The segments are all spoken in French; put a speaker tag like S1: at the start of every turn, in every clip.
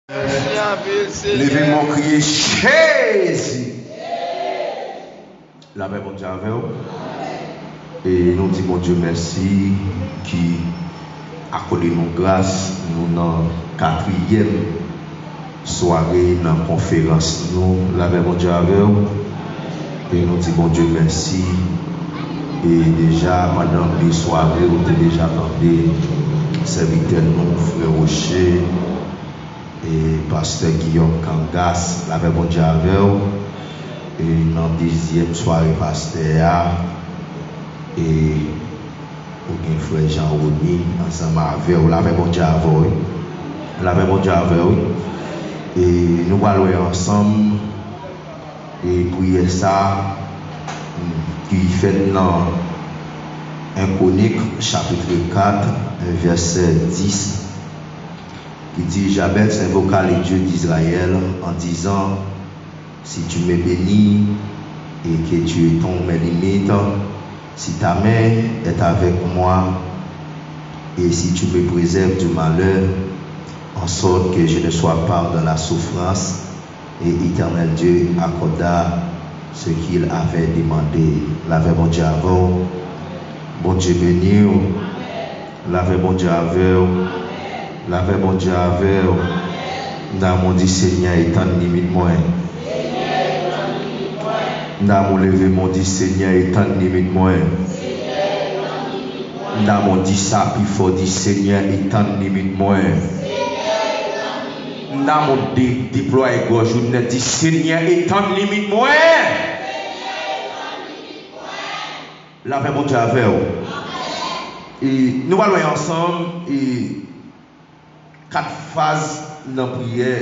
S1: Levez mon crier Jésus. La paix, bon Dieu, avec vous. Et nous disons, mon Dieu, merci qui a accordé nos grâces. Nous dans la 4e soirée, dans la conférence. Nous, la paix, bon Dieu, avec vous. Et nous disons, mon Dieu, merci. Et déjà, pendant les soirées, vous avez déjà entendu serviteur nous, frère Rocher. Et pasteur Guillaume Kangas, la paix bon Dieu avec vous. Et dans la 10e soirée, pasteur et le frère Jean-Rony, ensemble avec vous, la paix bon Dieu avec vous. La paix bon Dieu avec vous. Et nous allons ensemble et prier ça qui fait dans 1 Chronique, chapitre 4, verset 10. Il dit, Jabez invoqua les dieux d'Israël en disant, si tu me bénis et que tu étondes mes limites, si ta main est avec moi et si tu me préserves du malheur, en sorte que je ne sois pas dans la souffrance, et éternel Dieu accorda ce qu'il avait demandé. L'avait bon Dieu avant, bon Dieu béni, l'avait bon Dieu avant. La paix, bon Dieu, avec dans mon dit Seigneur, étant limite moi. Dans mon lever, mon dit Seigneur, étant limite moi. Dans mon dit ça, puis faut dire Seigneur, étant limite moi. Dans mon déploie gauche, je ne dis Seigneur, étant limite moi. La paix, bon Dieu, avec et nous allons ensemble et 4 phases dans la prière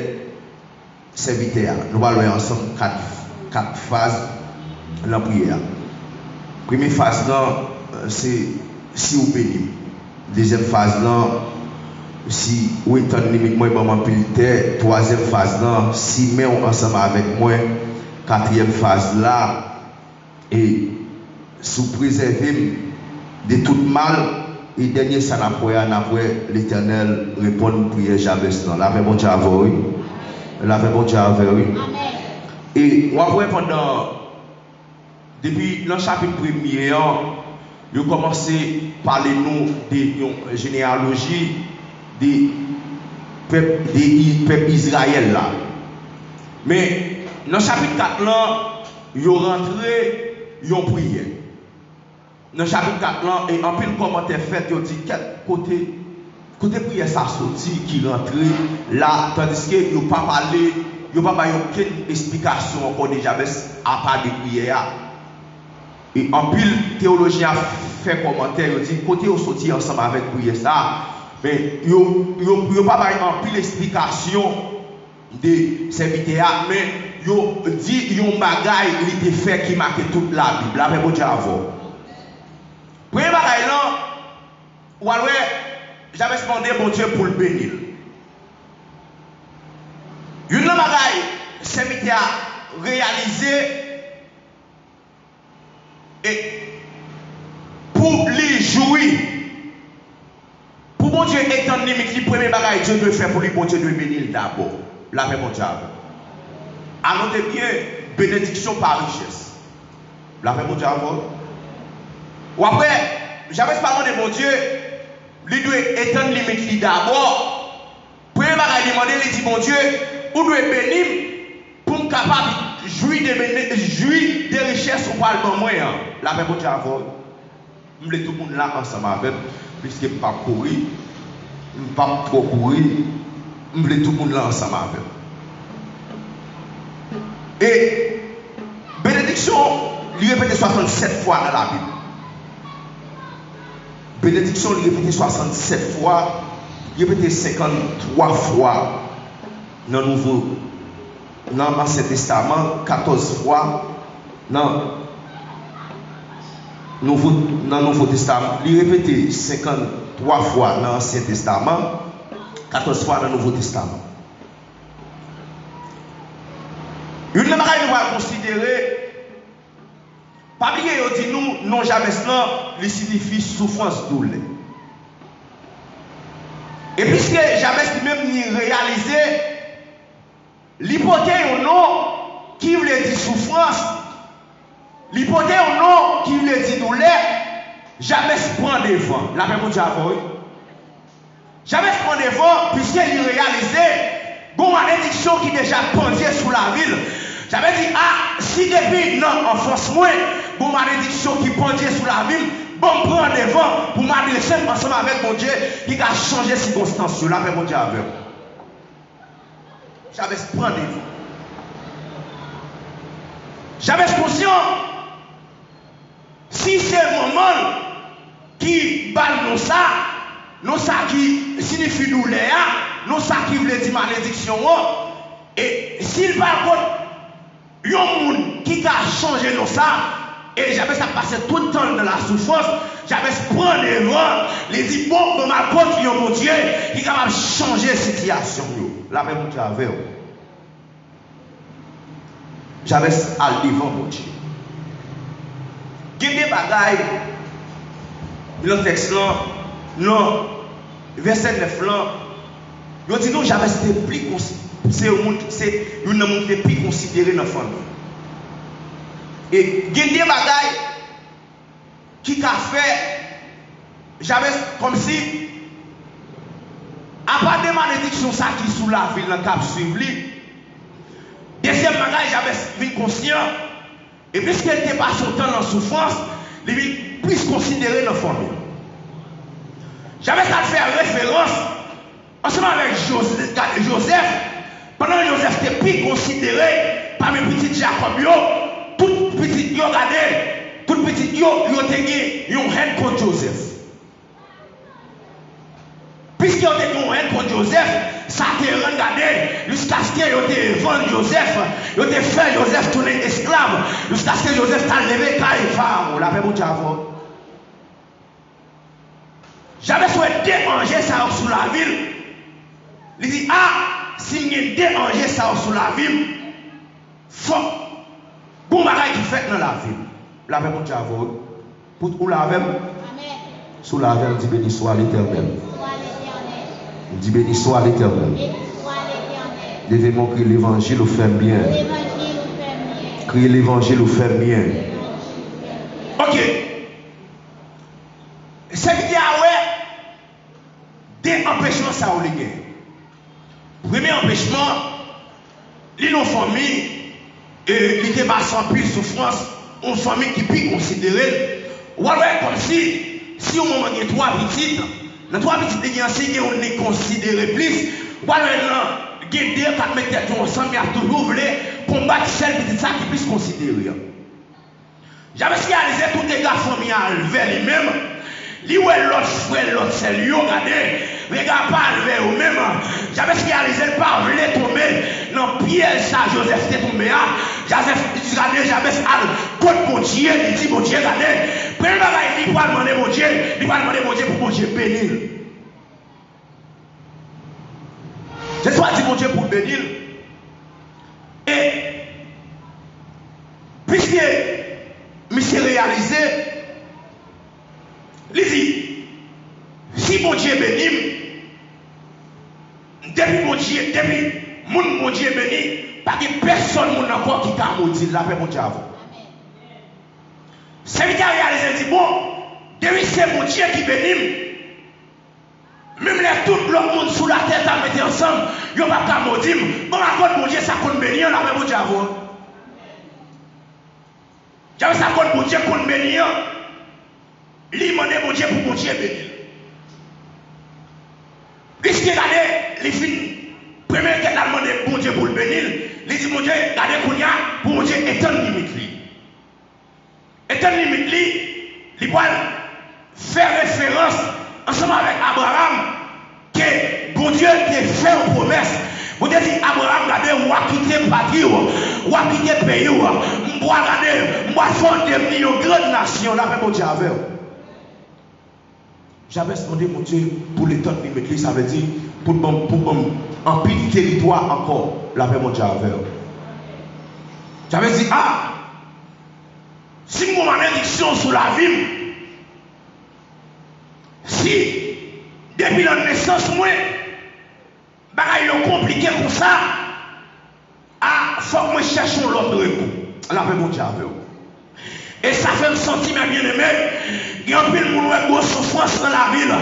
S1: serviteur. Nous allons ensemble 4 phases dans la prière. Première phase, c'est si vous bénissez. Deuxième phase, si vous êtes en limite, moi, je suis. Troisième phase, si vous êtes ensemble avec moi. Quatrième phase, là, et si vous préservez de tout mal. Et dernier, ça n'a pas l'Éternel répond à prière Jabez. La paix bon Dieu avec vous. La paix bon Dieu avec vous. Et après, depuis le chapitre 1er, il a commencé à parler nous de généalogie des peuples Israël. Là. Mais dans le chapitre 4, il a rentré une prière. Dans le chapitre 4, et en pile commentaire fait, il dit quel côté prière ça sorti qui rentre là, tandis que il n'a pas parlé, il n'a pas aucune explication encore de Jabez à part de prière. Et en pile théologien fait commentaire, il dit côté il sorti ensemble avec prière ça, mais il n'a pas en pile explication de serviteur, mais il dit il y a un bagage qui était fait qui marque toute la Bible. La Bible déjà avant. Premier bagaille là, j'avais demandé mon Dieu pour le bénir. Une bagaille, c'est qu'il a réalisé et pour les jouir, pour mon Dieu étendre limite, le premier bagaille Dieu doit faire pour lui, mon Dieu doit bénir d'abord. La paix mon Dieu. Annotez bien, bénédiction par richesse. La paix mon Dieu. Ou après, j'avais parlé de mon Dieu, lui doit étendre limite d'abord. Premier bagage demander, il dit mon Dieu, ou doit bénir pour me capable de jouir des richesses au parlement moyen. La paix mon Dieu avant. Je voulais tout le monde là ensemble avec, puisque je ne peux pas courir, je ne peux pas trop courir, je voulais tout le monde là ensemble avec. Et bénédiction, il répète 67 fois dans la Bible. Bénédiction, il répété 67 fois, il répété 53 fois dans l'Ancien Testament, 14 fois dans le Nouveau Testament. Il répété 53 fois dans l'Ancien Testament, 14 fois dans le Nouveau Testament. Une chose que nous allons considérer, pas bien, il dit nous, non jamais cela, il signifie souffrance douleur. Et puisque jamais lui-même réalisé
S2: l'hypothèse ou non qui veut dire souffrance, l'hypothèse ou non qui veut dire douleur, jamais se prend devant. La paix mon Dieu avant. Jamais se prend devant, puisqu'il réalisait une malédiction qui déjà pendait sous la ville. J'avais dit, ah, si depuis non, en force moins, une malédiction qui pendait sous la ville, bon, prend devant pour m'adresser ensemble avec mon Dieu qui a changé les circonstances. La paix mon Dieu avec. J'avais se prendre devant. J'avais conscient, si c'est un moment qui balle nous ça qui signifie douleur, nous ça qui veut dire malédiction, et s'il parle contre un monde qui a changé nous ça, et j'avais ça passé tout le temps dans la souffrance, j'avais se prendre devant, les dit bon, dans ma porte, il y a mon Dieu qui est capable de changer la situation. La même Dieu avec. J'avais à devant mon Dieu. Il y a des bagailles dans le texte là, non, verset 9 là, il dit non, j'avais plus c'est un monde qui est plus considéré dans la famille. Et il y a des bagailles qui a fait, j'avais comme si, à part des malédictions ça qui sous la ville dans le cap suivre. Deuxième bagage, j'avais vu conscient, et puisqu'elle n'était pas autant dans la souffrance, il est plus considéré dans la famille. J'avais qu'à faire référence, ensemble avec Joseph, pendant que Joseph était plus considéré parmi les petits Jacob, tout petit yo regardez, tout petit yo était un haine contre Joseph. Puisqu'il y a un haine contre Joseph, ça a été regardé jusqu'à ce qu'il ait vendu Joseph, il a fait Joseph tourner esclave, jusqu'à ce que Joseph t'a levé Caïpha, la paix mon Dieu. J'avais souhaité déranger ça sous la ville. Il dit, ah, si je déranger ça sous la ville, faut bon bagage qui fait dans la ville. La paix mon Dieu. Pour la même, sous la veille, dit béni soit l'Éternel. Dit béni soit l'Éternel. Devez-moi crier l'évangile au fait bien. Crier l'évangile au fait bien. Ok. C'est que des empêchements ça au ligue. Premier empêchement, une famille, il était sans plus souffrance, une famille qui peut considérer, ou alors comme si au moment il y a trois petites, dans trois petites il y a on est considéré plus, ou alors il y a deux qui mettent tête ensemble, il y a toujours voulu combattre celle petite ça qui puisse considérer. J'avais réalisé tous les gars familiales vers lui-même. Lui ou l'autre frère, l'autre c'est lui, regardez, les gars pas levé au même. J'avais réalisé le pas voulait tomber dans le piège ça, Joseph était tombé là. J'avais contre mon Dieu, il dit mon Dieu, regardez. Premier bagage, il va demander mon Dieu, il va demander mon Dieu pour mon Dieu bénir. Je choisi mon Dieu pour bénir. Et puisque monsieur réalisé, il dit, si mon Dieu bénit, depuis mon Dieu béni, pas que personne n'a encore qui t'a maudit la paix mon Dieu avant. C'est vite réalisé, dit bon, depuis c'est mon Dieu qui bénit, même tout le monde sous la tête à mettre ensemble, ils ne vont pas maudire. Bon, à mon Dieu, ça compte bénir la paix mon Dieu avant. J'avais ça compte mon Dieu compte bénir. Il demandait mon Dieu pour mon Dieu bénir. Puisque regardez, les filles, première qu'elle a demandé mon Dieu pour le bénir, il dit mon Dieu, regardez qu'on y a pour mon Dieu étant limite. Étant limite, il va faire référence ensemble avec Abraham que mon Dieu t'a fait une promesse. Vous dites, Abraham, regardez, moi quitter patrie, moi quitter pays, moi regardez, moi fonder une grande nation, là, mon Dieu avec. J'avais demandé mon Dieu pour les temps limite, ça veut dire pour un petit territoire encore, la paix mon Dieu avec. J'avais dit, ah, si mon malédiction sur la ville, si depuis la naissance, moi, bagaille compliqué comme ça, faut que moi cherche l'autre recours. La paix, mon Dieu, avec vous. Et ça fait me sentir, mes bien-aimés, il y a un peu de monde qui a souffrance dans la ville.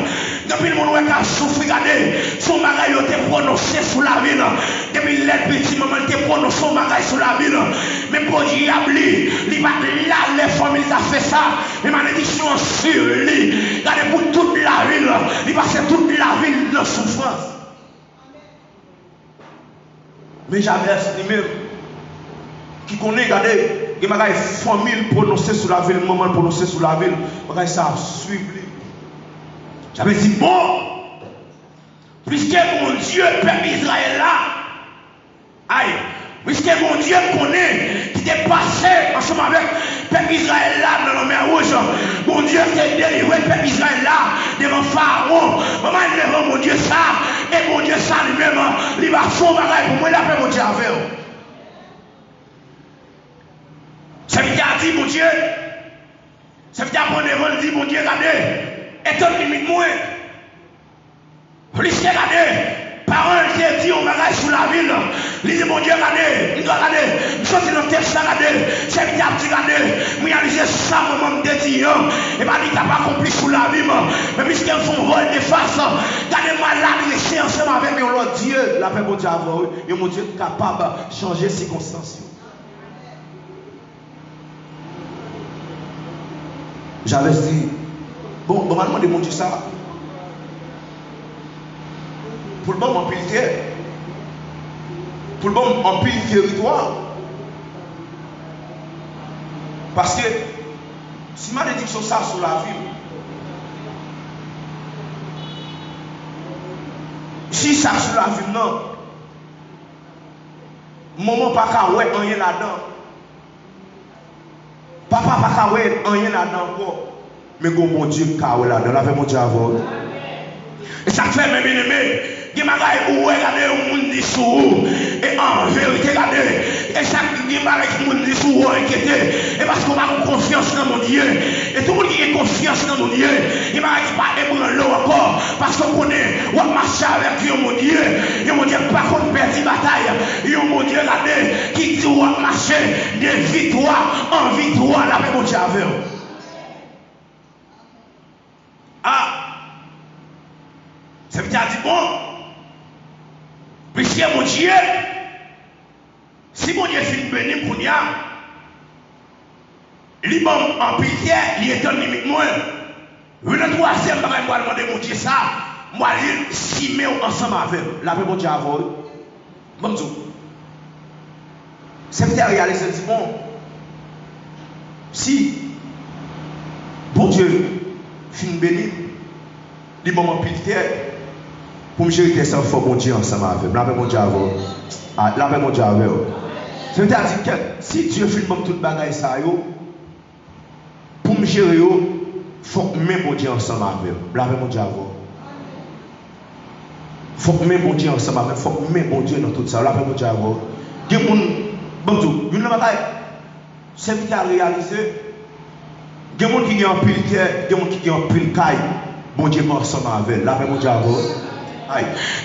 S2: Il y a un peu de monde qui a souffert. Regardez, son bagage a été prononcé sur la ville. Depuis le petit moment, il a été prononcé son bagage sur la ville. Mais pour Dieu, il va là, les familles ont fait ça. Les malédictions sur lui. Regardez, pour toute la ville, il passe toute la ville dans souffrance. Mais j'avais estimé qui connaît, regardez, il y a des familles prononcées sur la ville, maman prononcée sur la ville, ça a suivi. J'avais dit, bon, puisque mon Dieu, peuple Israël là, aïe, puisque mon Dieu connaît, qui est passé ensemble avec peuple Israël là dans la mer rouge, mon Dieu qui délivré peuple Israël là devant Pharaon, maman devant mon Dieu ça, et mon Dieu ça lui-même, il va faire bagaille pour moi, il a fait mon Dieu avec vous. Ça veut dire, dit mon Dieu, ça veut dire prendre devant, dit mon Dieu, regardez, et ton limite moi. Policier, regardez, parents qui dit on bagage sous la ville, il dit mon Dieu, regardez, il doit regarder, je suis dans le texte, regardez, ça veut dire, regardez, moi réaliser ça, maman me dit, et pas dit qu'il n'a pas accompli sous la ville, mais puisqu'ils font vol de face, regardez-moi là, il est ensemble avec mon Dieu, la paix, mon Dieu, avant eux, et mon Dieu est capable de changer les circonstances. J'avais dit, bon, normalement, de mon Dieu ça. Pour le bon, en pile terre. Pour le bon, en pile territoire. Parce que, si malédiction ça sur la ville, si ça sur la ville, non, maman pas qu'à ouais, rien là-dedans. Papa pas qu'à ouais, rien là-dedans encore. Mais mon Dieu, qu'à ouais là-dedans, la paix, mon Dieu, avant. Et ça fait, mes bien-aimés, il y a des gens qui regardent le monde dessous. Et en vérité, regardez. Et chaque gens qui regardent le monde dessous, et parce qu'on a confiance dans mon Dieu. Et tout le monde qui a confiance dans mon Dieu, il ne va pas ébranler encore. Parce qu'on connaît, on marche avec mon Dieu. Et mon Dieu, pas qu'on perd la bataille. Et mon Dieu, regardez, qui dit on marcher de victoire en victoire, la paix, mon Dieu, avec vous. Ah! Ça veut dire, bon, puisque mon Dieu, si mon Dieu finit de bénir pour nous, il m'a en pitié, il est en limite moins. Le troisième, je vais demander mon Dieu ça, moi, je suis ensemble avec la paix, mon Dieu, avant eux. Bon, ça veut dire, réaliser, dit, bon, si, bon Dieu, finit de bénir, il m'a en pitié, pour me gérer ça, il faut mon Dieu ensemble avec. La paix, mon Dieu, avant. La paix, mon Dieu, avec. Ça veut dire que si Dieu fait tout le bagage, ça, pour me gérer, il faut que même mon Dieu ensemble avec. La paix, mon Dieu, avant. Il faut que même mon Dieu ensemble avec. Il faut que même mon Dieu dans tout ça. La paix, mon Dieu, avant. Il y a des gens qui ont ça veut dire réaliser. Il y a des gens qui ont un pile terre, il y a des gens qui ont un pile caille. Bon Dieu, ensemble avec. La paix, mon Dieu, avant.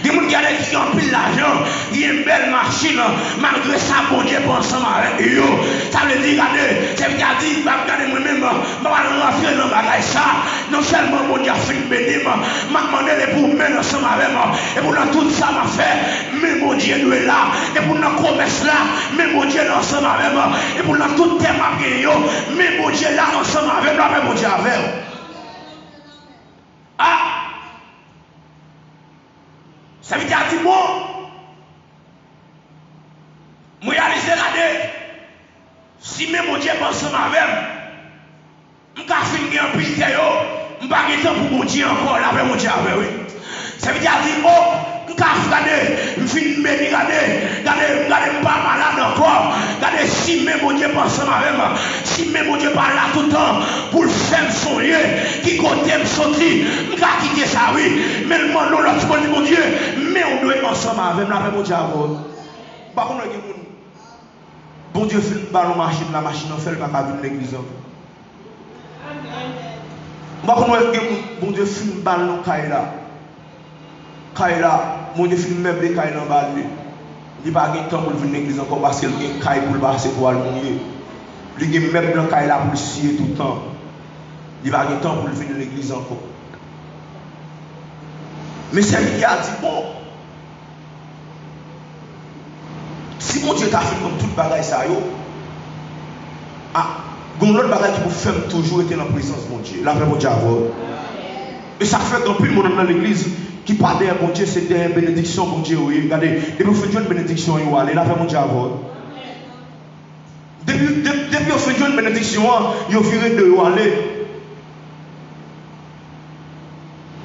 S2: Des gens qui ont pris l'argent, il y a une belle machine, malgré ça, bon Dieu, pour ensemble avec eux. Ça veut dire, regardez, ça veut dire, regardez moi-même, je vais rentrer dans le bagage ça. Non seulement mon Dieu a fait une bénédiction, je vais demander pour mener ensemble avec moi. Et pour tout ça, m'a fait, mais mon Dieu nous est là. Et pour notre commerce là, mais mon Dieu est ensemble avec moi. Et pour tout thème à gagner, mais mon Dieu est là ensemble avec moi, mais mon Dieu avec moi. Ah! Ça veut dire, bon, moi, réaliser, regardez, si même mon Dieu pense avec moi, je vais finir un pile, je ne vais pas temps pour mon Dieu encore, là, mon Dieu avec oui. Ça veut dire, oh, je vais regarder, je vais finir, regardez, je ne pas malade encore, regardez, si même mon Dieu pense avec moi, si même mon Dieu parle là tout le temps, pour le faire son lieu, qui côté me sortir, je vais quitter ça, oui, mais le monde, l'autre, mon Dieu, mais on doit être ensemble avec la paix, mon Dieu, avant. Par contre, bon Dieu fait une ballon machine, la machine en fait le pas venir l'église. Par contre, bon Dieu fait une ballon Kaila. Kaila, mon Dieu fait une meuble Kaila en bas de lui. Il n'y a pas de temps pour venir à l'église encore parce qu'il y a un caille pour le passer pour aller mourir. Il y a même un caille là pour le scier tout le temps. Il n'y a pas de temps pour venir à l'église encore. Mais c'est lui qui a dit bon. Si mon Dieu t'a fait comme toute bagaille ça, l'autre bagaille qui vous fait toujours être dans la présence de mon Dieu. La paix mon Dieu avoir. Et ça fait qu'un peu de monde dans l'église qui parle derrière mon Dieu, c'est derrière bénédiction mon Dieu. Regardez, depuis que vous faites une bénédiction, vous allez, la paix mon Dieu avoir. Depuis que vous faites une bénédiction, vous virez de vous aller.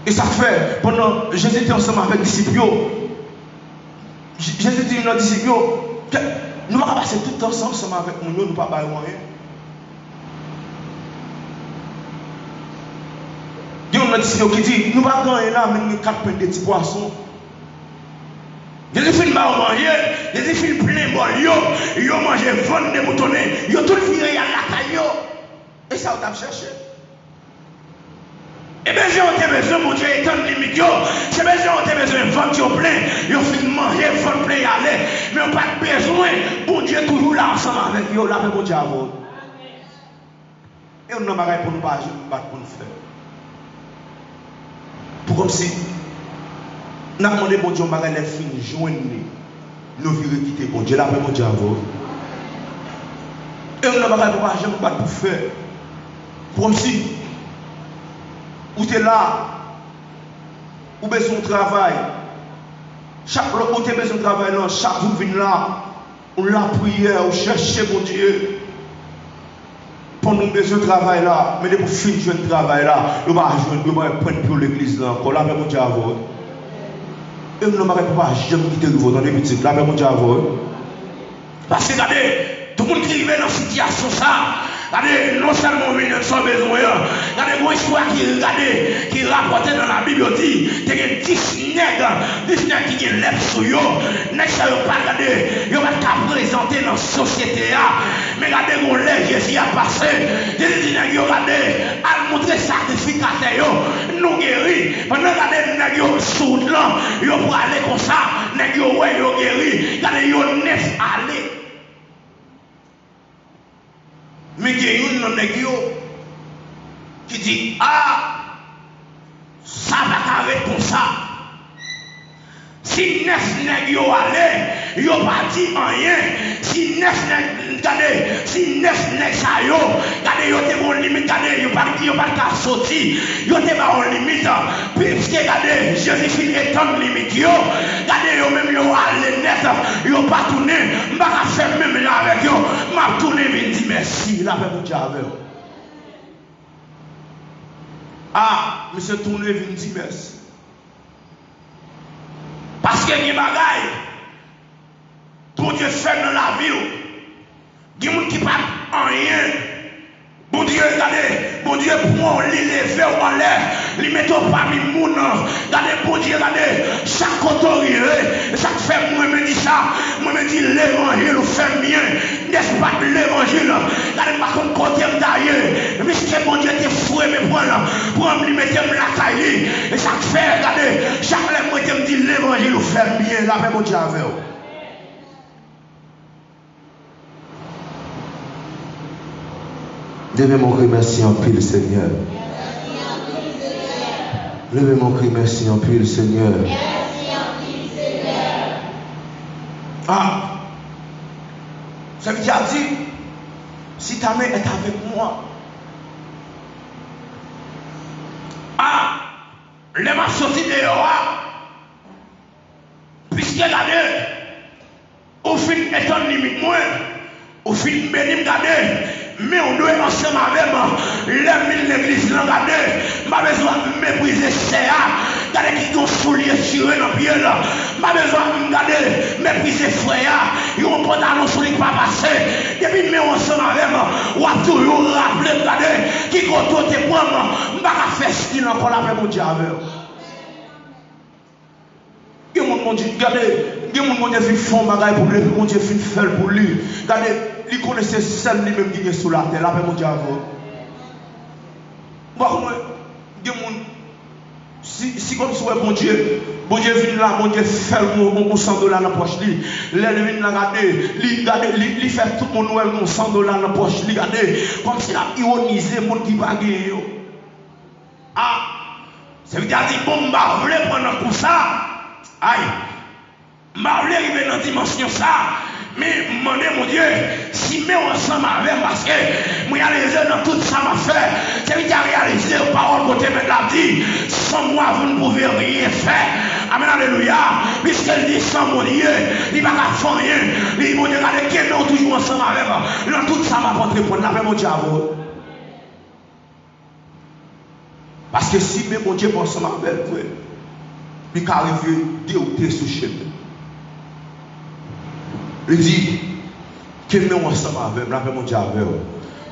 S2: Et ça fait, pendant Jésus était ensemble avec les disciples, Jésus dit aux disciples, nous allons passer tout le temps ensemble avec nous, nous ne pouvons pas faire rien. Il y a un disciple qui dit, nous ne pouvons pas gagner là, mais nous avons 4 pains de petits poissons. Jésus fait manger, Jésus fait plein de bol, ils ont mangé 20 de moutons, ils ont tout viré à la caille. Et ça, on a cherché. Et bien, j'ai besoin, mon Dieu, étant limite, c'est besoin, on a besoin de vendre plein, ils ont fait manger, vendre plein, aller, mais on n'a pas besoin, mon Dieu, toujours là ensemble avec eux, là, mon Dieu, avant. Et on n'a pas pour nous pas pour nous faire. Pour comme si, nous avons demandé, mon Dieu, on va les fins, joindre, nous vivons quitter, mon Dieu, là, mon Dieu, avant. Et on n'a pas pour faire. Pour comme si, où tu es là, où tu as besoin de travail. Chaque fois où tu as besoin de travail, chaque jour vient là, on la prière, on cherche mon Dieu. Pendant que besoin de travail là, mais pour finir le travail là, on va prendre pour l'église là, encore là, mon Dieu avant. Et on ne va pas jamais quitter le vote dans les petits, là, mon Dieu avant. Parce que regardez, tout le monde qui arrive dans cette situation ça. Regardez, non seulement ils sont besoin, regardez, une histoire qui rapporte dans la Bible, il y a 10 nègres qui ont lèvres sur eux. Nègres, ça ne pas regarder, ils ne vont pas présenter dans la société. Mais regardez, mon lèvre, Jésus a passé. Jésus dit, regardez, à montrer sacrificateur, nous guéris. Pendant que les nègres sont là, ils vont aller comme ça, les nègres, ouais, ils guéris. Regardez, ils ont neuf aller. Mais il y a une qui dit, ça va arrêter comme ça. Si 9 nègres allaient, ils n'ont pas dit rien. Si 9 nègres, regardez, si 9 nègres ça yo, regardez, ils ont une limite, regardez, ils n'ont pas sortir. Ils ont une limite. Puisque, regardez, Jésus étant une limite, regardez, ils ont même allé net, ils n'ont pas tourné. Je ne vais pas faire même là avec eux. Je vais tourner et dire merci. Là, avec mon Dieu avec eux. Monsieur tourné et dire merci. Parce que les bagailles, bon Dieu fait dans la vie, il y a des gens qui ne parlent rien. Bon Dieu, regardez, bon Dieu prend l'élever en l'air, il met au parmi les gens. Regardez, bon Dieu, regardez, chaque autorité, ça fait, moi me dit ça, moi me dit l'évangile fait bien, n'est-ce pas l'évangile? Regardez, par contre, côté d'ailleurs, puisque bon Dieu te fouet, mais pour me mettre la caille, et ça fait, regardez, chaque fois que me dit l'évangile fait bien, la même bon Dieu avec vous.
S1: Levez mon cri, merci en pile, Seigneur. Levez mon cri, merci en pile, Seigneur.
S2: Ça veut dire, si ta mère est avec moi, les m'a sorti dehors, puisque regardez, au fin étant limite moi, au fin béni regardez. Mais on doit ensemble avec moi, l'église, regardez, ma besoin de mépriser CA, regardez qui ont souliers tirés dans le pied là, ma besoin de regarder, mépriser frère, ils ont pas pantalon sur les pas passer, depuis mais ensemble avec moi, on a toujours rappelé, regardez, qui compte te prendre, je ne vais pas faire ce qu'il encore avec mon Dieu avec eux. Il y a mon Dieu, regardez, il y a mon Dieu qui font bagaille pour lui, mon Dieu qui fait pour lui, regardez. Il connaissait celle lui-même qui est sous la terre, là, mon Dieu, avant. Bon, il y a des gens, si comme si bon Dieu vient là, bon Dieu fait mon $100 dans la poche. L'elle vient là, il fait tout mon Noël mon $100 dans la poche. Comme s'il a ironisé le monde qui va gagner. Ah, ça veut dire bon, je vais prendre pour ça. Aïe, je vais arriver dans la dimension ça. Mais mon Dieu, si je ensemble avec, parce que je réalisé dans tout ça m'a fait, c'est que réalisé aux paroles que tu m'as dit, sans moi vous ne pouvez rien faire. Amen, alléluia. Puisqu'elle dit sans mon Dieu, il ne va pas faire rien. Il va regarder qui est toujours ensemble avec. Dans tout ça m'a rentré pour la mon Dieu à vous. Parce que si mon Dieu pense ensemble avec vous, il peut arriver dérouter sous chemin. Il dit, que nous ensemble avec moi, mon Dieu avec vous.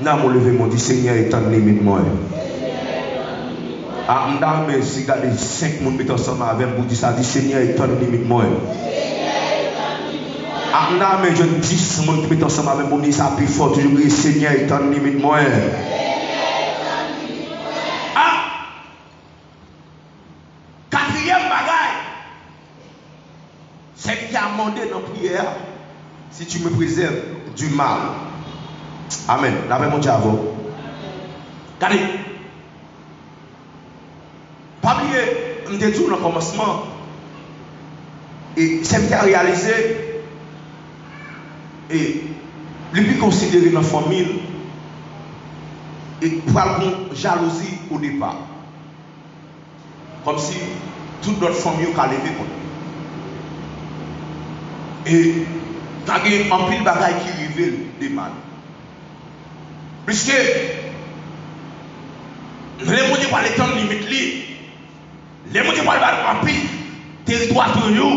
S2: Nous avons levé mon dit, Seigneur, est en limite moi. Ah, mais si vous avez 5 personnes qui sont ensemble avec vous, dit ça, dit Seigneur, est en limite moi. Ah, mais je 10 personnes qui sont ensemble avec vous, dit ça, plus fort, toujours dire Seigneur, est en limite moi. Ah, quatrième bagaille, c'est qu'il a demandé dans la prière. Si tu me préserves du mal. Amen. La paix, mon Dieu, avant. Regardez. Pas oublier, on dit tout dans le commencement. Et c'est bien réalisé. Et le plus considéré dans la famille. Et pour avoir jalousie au départ. Comme si toute notre famille a levé contre. Et il y a un pile de bagaille qui révèle des mal. Puisque les gens qui parlent de temps limite, les gens qui parlent de pile territoire pour nous,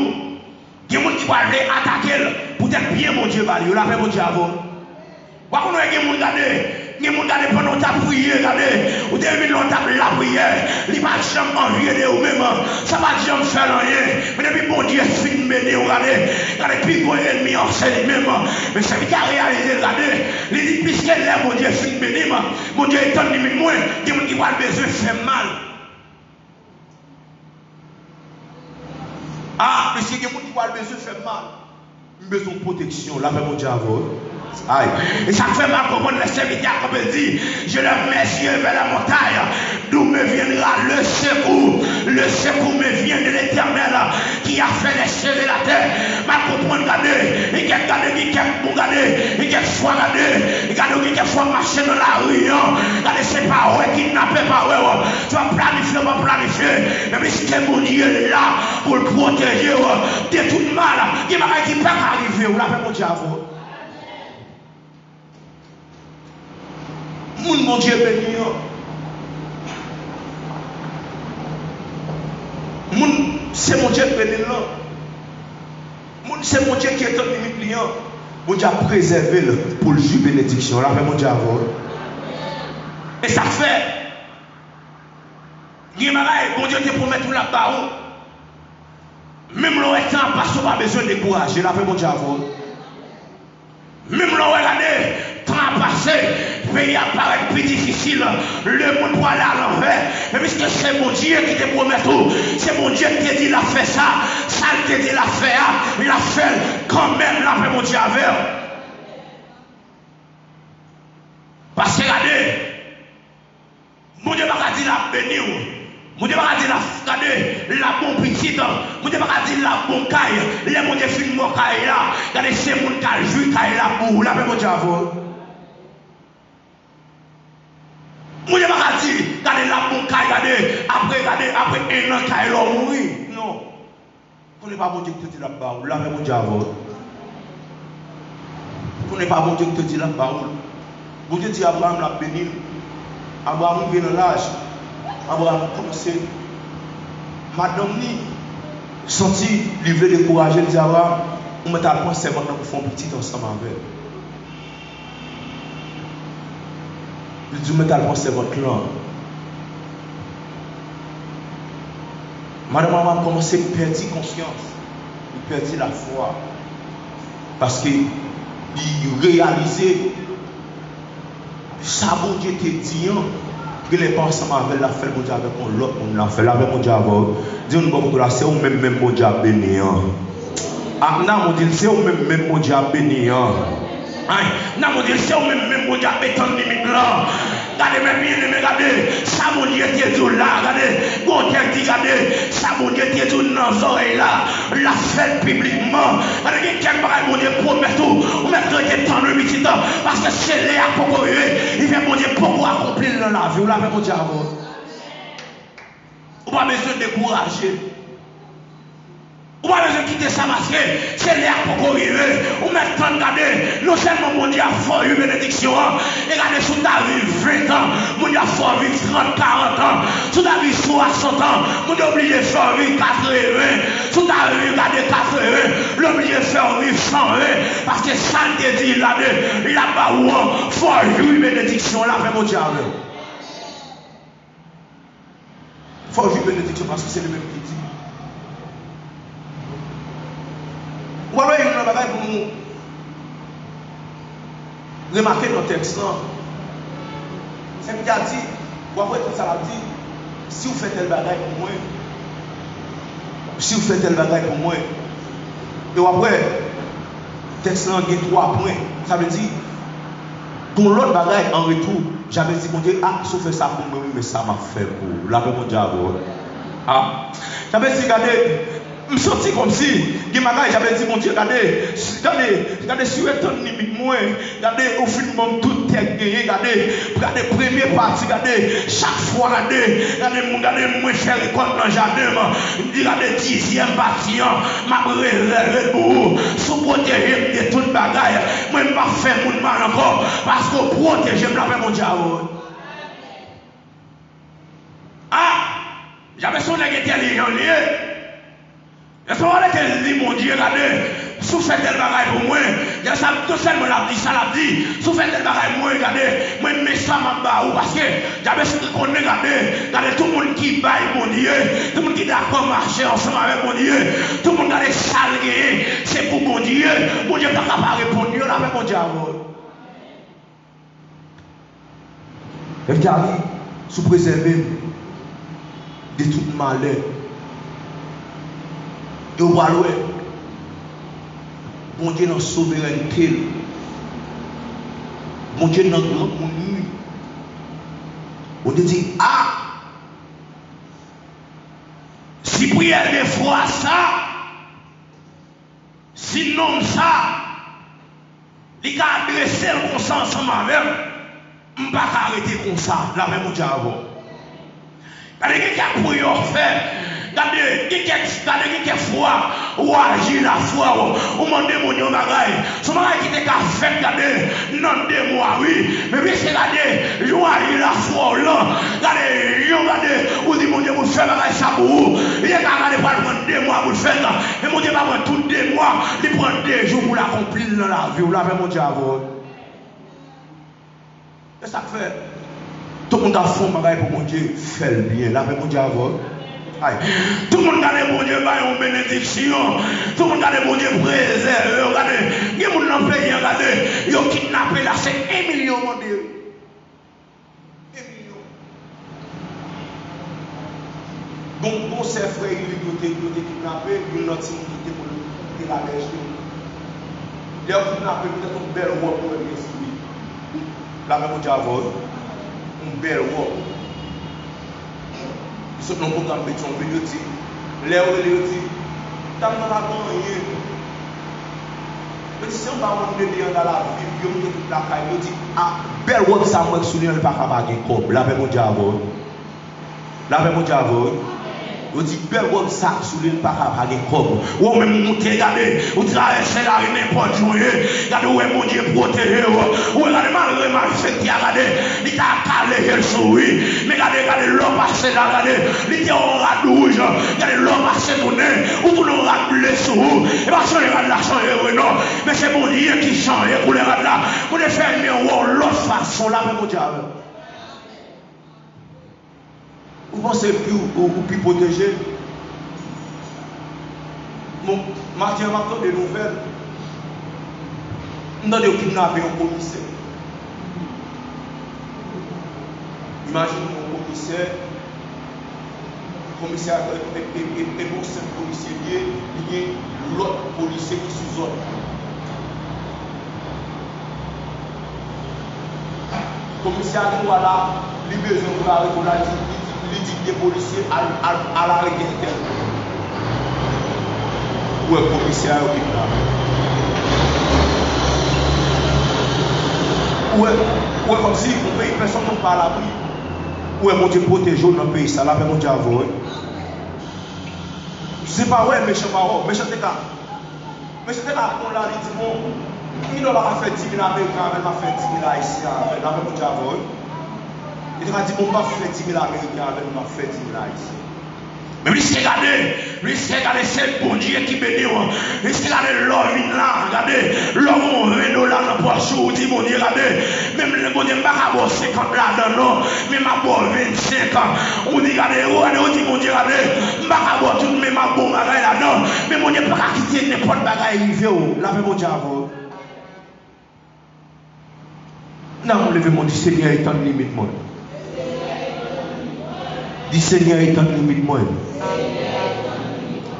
S2: les gens qui parlent attaquer pour être bien mon Dieu, la paix mon Dieu avant. Par contre, il y a des gens qui ont pendant ta prière, ou des millions de la prière, il ne va jamais envier de vous-même, ça ne va jamais faire rien. Mais depuis bon Dieu, fin mener, regardez, puis vos ennemis en scène même. Mais ça veut dire réaliser, regardez, il dit, puisque là, mon Dieu, fin mener, mon Dieu est en limite moins, il y a des gens qui ont besoin de faire mal. Ah, puisque il y a des gens qui ont besoin de faire mal, besoin de protection, là, mon Dieu, avant. Aïe. Et ça fait mal comprendre le serviteur comme il dit, je lève mes yeux vers la montagne, d'où me viendra le secours. Le secours me vient de l'Éternel qui a fait les cieux et la terre. Mal comprendre, regardez, il y a quelques fois marcher dans la rue, regardez, c'est pas ouais, kidnapper, pas ouais, tu vas planifier, mais puisque mon Dieu est là pour le protéger de tout mal, qui peut arriver, vous l'avez mon Dieu à vous. Mon Dieu béni. C'est mon Dieu béni. C'est mon Dieu qui est en limite. Mon Dieu a préservé pour le jus bénédiction. Là, mon Dieu a volé. Et ça fait. Mon Dieu te promet tout là-bas. Même le temps passe, pas besoin de décourager. Là, mon Dieu a volé. Même le temps a passé, le pays apparaît plus difficile, le monde va aller à l'envers. Mais puisque c'est mon Dieu qui te promet tout, c'est mon Dieu qui te dit, il a fait ça, ça te dit, il a fait, il a fait quand même, là, mon Dieu avec. Parce que regardez, mon Dieu m'a dit la béni. Mon Dieu m'a dit la bonne petite, mon Dieu m'a dit la bonne caille, les mon Dieu filme mon caille là, regardez c'est mon caille, vu caille là pour la mon Dieu avant. Mon Dieu m'a dit, regardez la bonne caille, regardez, après un an caille là mourir. Non, ce n'est pas mon Dieu qui te dit là-bas, la mon Dieu avant. Ce n'est pas mon Dieu qui te dit là-bas. Mon Dieu dit Abraham l'a béni, Abraham vient dans l'âge. Abraham a commencé. Madame ni senti livrer découragé, il dit Abraham, on met à point c'est maintenant pour faire un petit ensemble avec. Il dit on met à point c'est votre langue. Madame a commencé à perdre conscience, il perdit la foi. Parce qu'il réalisait ça bon Dieu te dit. Il est pas ensemble avec la fait mon Dieu avec l'autre, on l'a fait avec mon Dieu avant. Dis-nous bon là, c'est au même mon Dieu béni. Ah, non, mon Dieu, c'est au même mon Dieu béni. Non, mon Dieu, c'est au même mon Dieu béton limite là. Regardez mes bien, regardez, ça mon Dieu était tout là, regardez, bon Dieu dit, regardez, ça mon Dieu était tout dans les oreilles là, la fête publiquement. Regardez, quel bagage mon Dieu promet tout, ou même que tu es temps de petit temps, parce que c'est là pour il fait mon Dieu pour accomplir dans la vie, ou là, mon Dieu avant. Ou pas besoin de décourager. Ou pas besoin de quitter ça parce que c'est l'air pour arriver. Ou maintenant, regardez, non seulement mon Dieu a fait une bénédiction, et regardez, sous ta vie 20 ans, mon Dieu a fait vivre 30, 40 ans, sous ta vie 60 ans, mon Dieu a obligé de faire vivre 80, sous ta vie, regardez 80, l'obligé de faire vivre 120, parce que ça te dit là-bas où il faut vivre une bénédiction, là, mon Dieu. Il faut vivre une bénédiction parce que c'est le même qui dit. Ou alors il y a un bagage pour nous remarquer dans le texte. C'est qu'il a dit, ou après tout ça l'a dit, si vous faites tel bagage pour moi, si vous faites tel bagage pour moi, et après, le texte là il y a 3 points. Ça veut dire, pour l'autre bagage en retour, j'avais dit, mon Dieu, ah, si vous faites ça pour moi, mais ça m'a fait pour vous. Là, mon Dieu, ah, j'avais dit, regardez, je me sens comme si, j'avais dit, mon Dieu, regardez, si vous êtes en limite, moi, regardez, au film, tout est gagné, regardez, première partie, regardez, chaque fois, regardez, moi, je fais récolte dans le jardin, je dis, regardez, 10e partie, ma réserve pour vous, sous protéger de toute bagaille, moi, je ne vais pas faire mon mal encore, parce que protéger, je me mon Dieu. Ah, j'avais son intelligent lié. Et ce moment-là qu'elle dit, mon Dieu, regardez, si vous faites tel bagaille pour moi, il y a ça, tout seulement l'a dit, ça l'a dit, si vous faites tel bagaille pour moi, regardez, moi je mets ça en bas, parce que j'avais ce qu'on regardez, tout le monde qui baille, mon Dieu, tout le monde qui est d'accord marcher ensemble avec mon Dieu, tout le monde a les salés, c'est pour mon Dieu n'a pas répondu, là avec mon Dieu. Et puis, sous préserver de tout malheur. Et on va louer. Mon Dieu dans la souveraineté. Mon Dieu dans le grand monde. On te dit, ah, si prière des fois ça, si non ça, il a adressé le consent ensemble avec, je ne peux pas arrêter comme ça, là même mon Dieu avant. Regardez quelqu'un qui a pour faire. Regardez, quelques fois, ou agir la foi, ou demander mon Dieu bagaille. Ce bagaille qui était fait, regardez, non 2 mois, oui. Mais puis c'est regardez, ou agir la foi, là. Regardez, ou dit mon Dieu, vous faites bagaille ça pour vous. Il y a regardez, pas prendre 2 mois pour le faire. Mais mon Dieu, pas prendre tous 2 mois, il prend 2 jours pour l'accomplir dans la vie. Ou là, mon Dieu, avant. Et ça fait. Tout le monde a fait un bagaille pour mon Dieu, fait le bien. Là, mon Dieu, avant. Tout le monde a mon Dieu, une bénédiction. Tout le monde a mon Dieu, préserve. Regardez, il y a des gens dans le pays, regardez, ils ont kidnappé là, c'est 1 million, mon Dieu. 1 million. Bon, c'est frère, il ont été kidnappés, il ont été kidnappés pour la berge. Ils ont kidnappé peut-être une belle robe pour le esprit. Là, mon Dieu, une belle robe. Ce non pour camper son vidéo dit l'air où il dit t'as dans la gagné mais si on va on de bien dans la vie puis on toute la caille il dit ah belle robe ça moi soulier pas capable de comme là mon Dieu avant là mon Dieu avant il dit belle robe ça soulier pas capable de comme ou même monter regarder ou traverser la rue n'importe où regardez où mon Dieu protéger ou regardez mal fait qui a regardé il t'a calé le souris mais regardez l'homme passé là regardez il était en rade rouge regardez l'homme passé tourné ou tout le rade bleu sur vous et pas sur les rades là changer non mais c'est mon Dieu qui change pour les rades là pour les faire mieux l'autre façon là mon Dieu. Vous pensez plus protéger? Bon, Martin m'entend des nouvelles. Nous avons kidnappé un commissaire. Imaginez. commissaire et pour ce policier, il y a l'autre policier qui sous zone. Commissaire voilà, il a besoin de la régularité, il dit des policiers à la régularité. Où est le commissaire au là? Où est comme si on paye personne ne parle à l'abri. Où est mon Dieu protégé dans le pays, ça là, mon Dieu avoué. Je ne sais pas, ouais, méchant parole, méchant état. Méchant état, on l'a dit, bon, il a fait 10 000 Américains, il a fait 10 000 Haïtiens, il a fait mon Dieu avoué. Il a dit, bon, on va faire 10 000 Américains, il a fait 10 000 Haïtiens. Mais lui, c'est regardez, c'est bon Dieu qui bénit. Lui, c'est regardez l'homme là, regardez, l'homme $20 dans le poche, dit mon Dieu, regardez, même le bon Dieu, je ne vais pas avoir 50 là-dedans, non, mais je vais avoir 25 ans. On dit, regardez, on dit mon Dieu, regardez, je ne vais pas avoir tout, mais je vais avoir là-dedans, mais mon Dieu, pas quitter n'importe bagaille arrivé, là, mais mon Dieu, avant. Non, on lève mon Dieu, Seigneur, est en limite, moi. Dis Seigneur est en limite moi.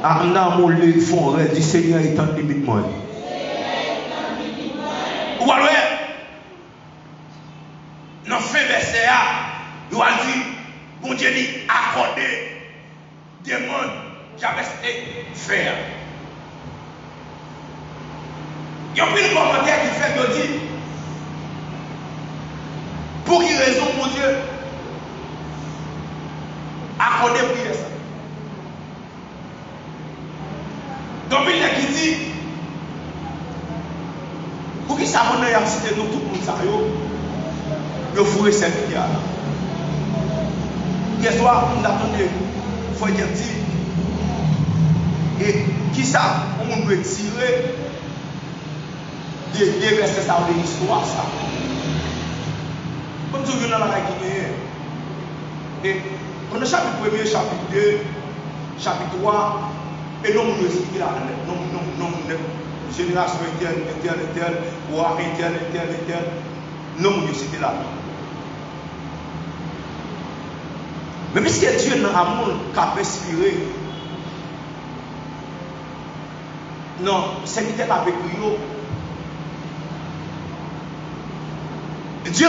S2: Ah non, mon le fond, dis Seigneur est en limite moi. Ou alors, dans fin verset, il a dit, bon Dieu dit, accorder des mondes qui avaient été faire. Il y a pris le commentaire qui fait que dit, pour quelle raison, mon Dieu, accorder prière ça. Donc il y a qui dit pour qui ça on a cité nous tout le monde ça yo fourré cette prière là. Hier soir on attendait faut dire et qui ça on doit tirer des versets ça de l'histoire ça. Comme toujours dans la qui et dans le chapitre 1er, chapitre 2, chapitre 3, et non, nous expliquons là, non, génération interne, roi interne, non, nous citer là. Mais puisque Dieu n'a amour qu'à inspiré, non, c'est qui est avec lui. Dieu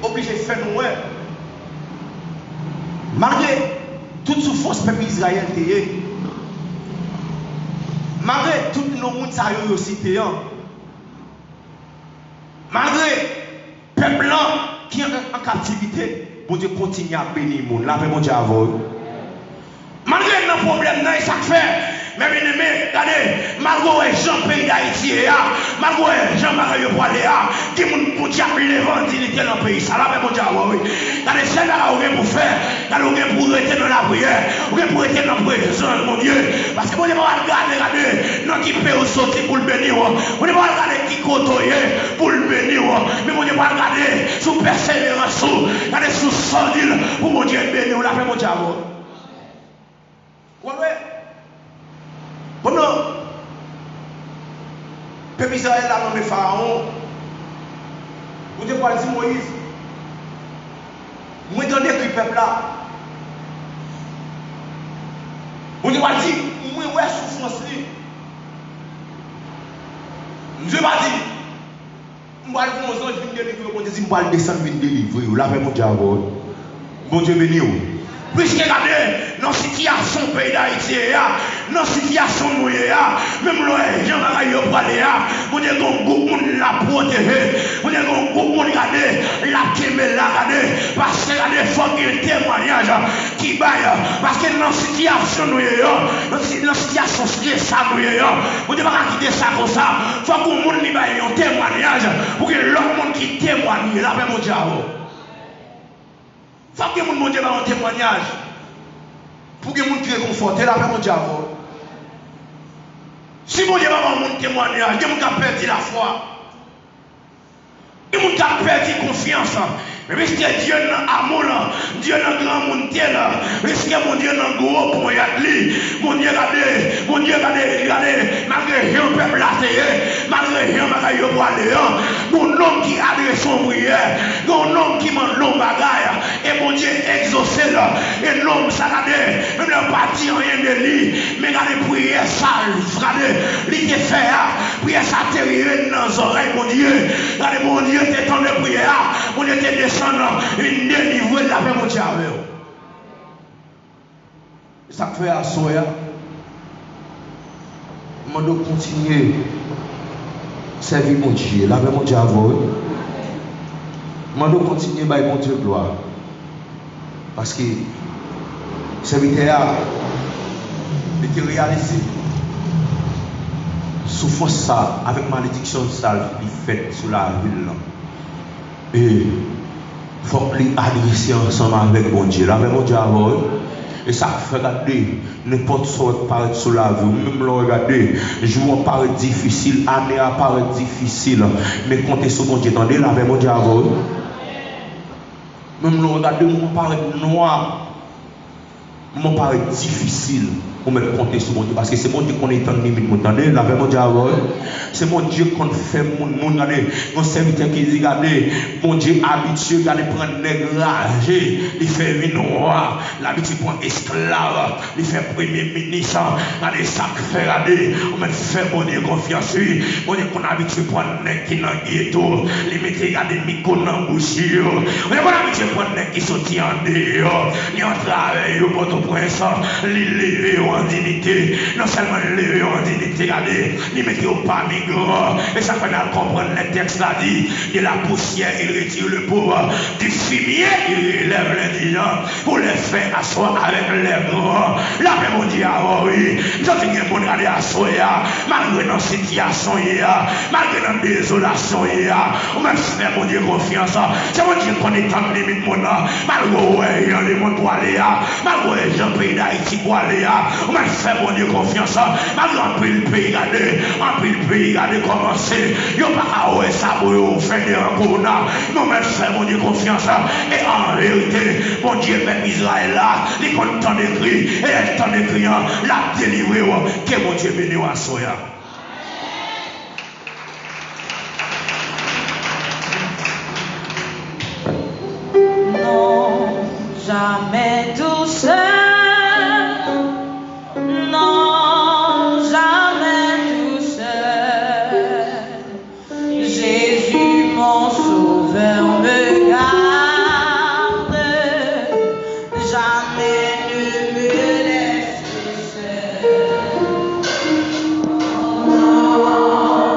S2: obligé de faire nous. Malgré toute souffrance peuple Israël malgré tout le monde qui aussi malgré le peuple qui est en captivité, bon Dieu continue à bénir le monde. Là, mon Dieu avoué. Malgré le problème, ça fait. Mais bien aimé, regardez, malgré Jean pays d'Haïti, malgré Jean Marie Poilé, qui moun pour diable l'évangile dans le pays, ça là, mon Dieu, oui. Regardez, c'est là où on pour faire, regardez, on pour rester dans la prière, on pour rester dans la présence, mon Dieu. Parce que mon Dieu va regarder, non qui peut sauter pour le bénir, on va regarder qui côtoyer pour le bénir, mais mon Dieu va regarder sous persévérance, regardez sous sordide pour mon Dieu bénir, là, mon Dieu, oui. Pendant le peuple Israël a nommé Pharaon, vous devez pas dire Moïse, vous entendez que le peuple là, vous devez pas dire, moi, ouais, souffrance. Je ne vais pas dire, je vais aller aux anges, je vais délivrer, je vais descendre, je vais délivrer, là, mon Dieu, bon Dieu béni. Puisque regardez, dans la situation du pays d'Haïti, dans la situation nous, même le Jean-Marie Poilé, vous avez un groupe qui l'a protégé, vous avez un groupe qui l'a quémé là, parce que il faut qu'il y ait un témoignage qui baille, parce que dans la situation nous, dans la situation stressante nous, vous ne devez pas quitter ça comme ça, il faut que le monde ait un témoignage, pour que l'autre monde qui témoigne, là, mon Dieu. Il faut que les gens aient un témoignage. Pour que les gens soient réconfortés, là, mon Dieu. Si mon Dieu n'a pas un témoignage, les gens ont perdu la foi. Les gens ont perdu confiance. Mais puisque Dieu n'a amour, Dieu n'a grand monde, puisque mon Dieu n'a gros pour mon Dieu regardez, malgré un peuple malgré un bagaille, mon homme qui adresse son prière, mon homme qui m'a l'homme bagaille, et mon Dieu exaucé là. Et l'homme, ça regardez, même n'a pas dit rien de lui, mais regardez, prière ça, regardez, il était fait, prière ça, terrible dans les oreilles, mon Dieu. Regardez, mon Dieu, t'es temps de prière, mon Dieu, t'es descendant, une délivrée de la paix, mon Dieu, avec vous. Ça fait à Soya. Je dois continuer à servir mon Dieu, la paix, mon Dieu, avec vous. Je dois continuer à mon Dieu gloire. Parce que serviteur était réalisé. Souffrance ça, avec malédiction ça, il fait sur la ville. Et il faut qu'il adresse ensemble avec mon Dieu. Là, avec mon Dieu avant. Et ça fait regarder n'importe ce qui paraît sur la vie. Même le regarder, jour paraît difficile, année apparaît difficile. Mais comptez sur mon Dieu. Attendez, là, avec mon Dieu avant. Même le regarder, mon paraît noir. Mon paraît difficile. Pour me compter sur mon Dieu. Parce que c'est mon Dieu qu'on est en limite. Vous entendez? Là, avec mon Dieu avant. C'est mon Dieu qu'on fait mon regardez. Mon serviteur qui dit, regardez, mon Dieu habitué, regardez, prendre nègre âgé, il fait vin noir, l'habitude prend esclave, il fait premier ministre, regardez, ça fait, regardez, on me fait mon Dieu confiance, oui, mon Dieu qu'on habitué prendre nègre qui dans le ghetto, il met, regardez, micro dans la bouche, on est pas habitué prendre nègre qui sortit en dehors, il en travaille, au Port-au-Prince, il levé en dignité, non seulement levé en dignité, regardez, il met au pas migrant, et ça fait mal comprendre le texte là dit, de la poussière il retire le pauvre, du fumier il élève l'indigent, pour les faire asseoir avec les grands. Là, mon Dieu, oui, nous avons dit qu'on allait asseoir, malgré nos situations, malgré nos désolations, on m'a fait mon Dieu confiance, c'est mon Dieu qu'on est en limite, mon nom, malgré il y a les mondes pour aller, malgré les gens pays d'Haïti pour aller, on m'a fait mon Dieu confiance, malgré un peu le pays, regardez, un peu le pays, regardez commencer, il n'y a pas à ça pour faire des rencontres, nous m'a fait mon Dieu confiance, et en vérité, mon Dieu, même Israël là, il est content d'écrire, et il est content d'écrire, l'a délivré, que mon Dieu bénisse à Soya.
S3: Non, jamais